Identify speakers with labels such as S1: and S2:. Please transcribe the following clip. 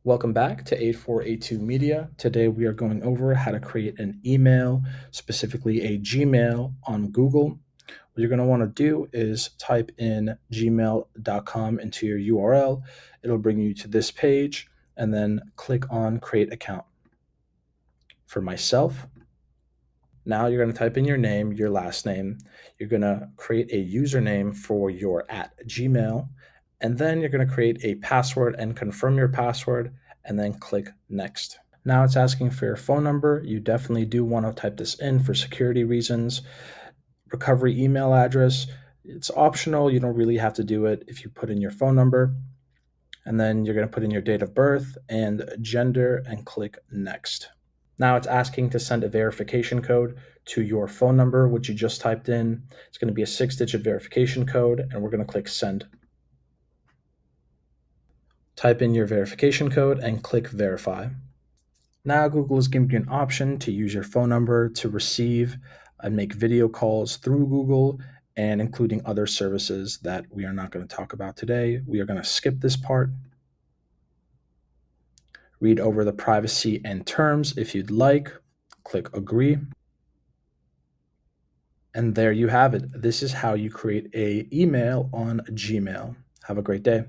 S1: Welcome back to 8482 Media. Today we are going over how to create an email, specifically a Gmail on Google. What you're going to want to do is type in gmail.com into your URL. It'll bring you to this page and then click on create account. For myself, now you're going to type in your name, your last name. You're going to create a username for your @Gmail, and then you're going to create a password and confirm your password, and then click next. Now it's asking for your phone number. You definitely do want to type this in for security reasons. Recovery email address, it's optional. You don't really have to do it if you put in your phone number. And then you're going to put in your date of birth and gender and click next. Now it's asking to send a verification code to your phone number, which you just typed in. It's going to be a 6-digit verification code, and we're going to click send. Type in your verification code and click verify. Now Google is giving you an option to use your phone number to receive and make video calls through Google, and including other services that we are not going to talk about today. We are going to skip this part. Read over the privacy and terms if you'd like. Click agree. And there you have it. This is how you create an email on Gmail. Have a great day.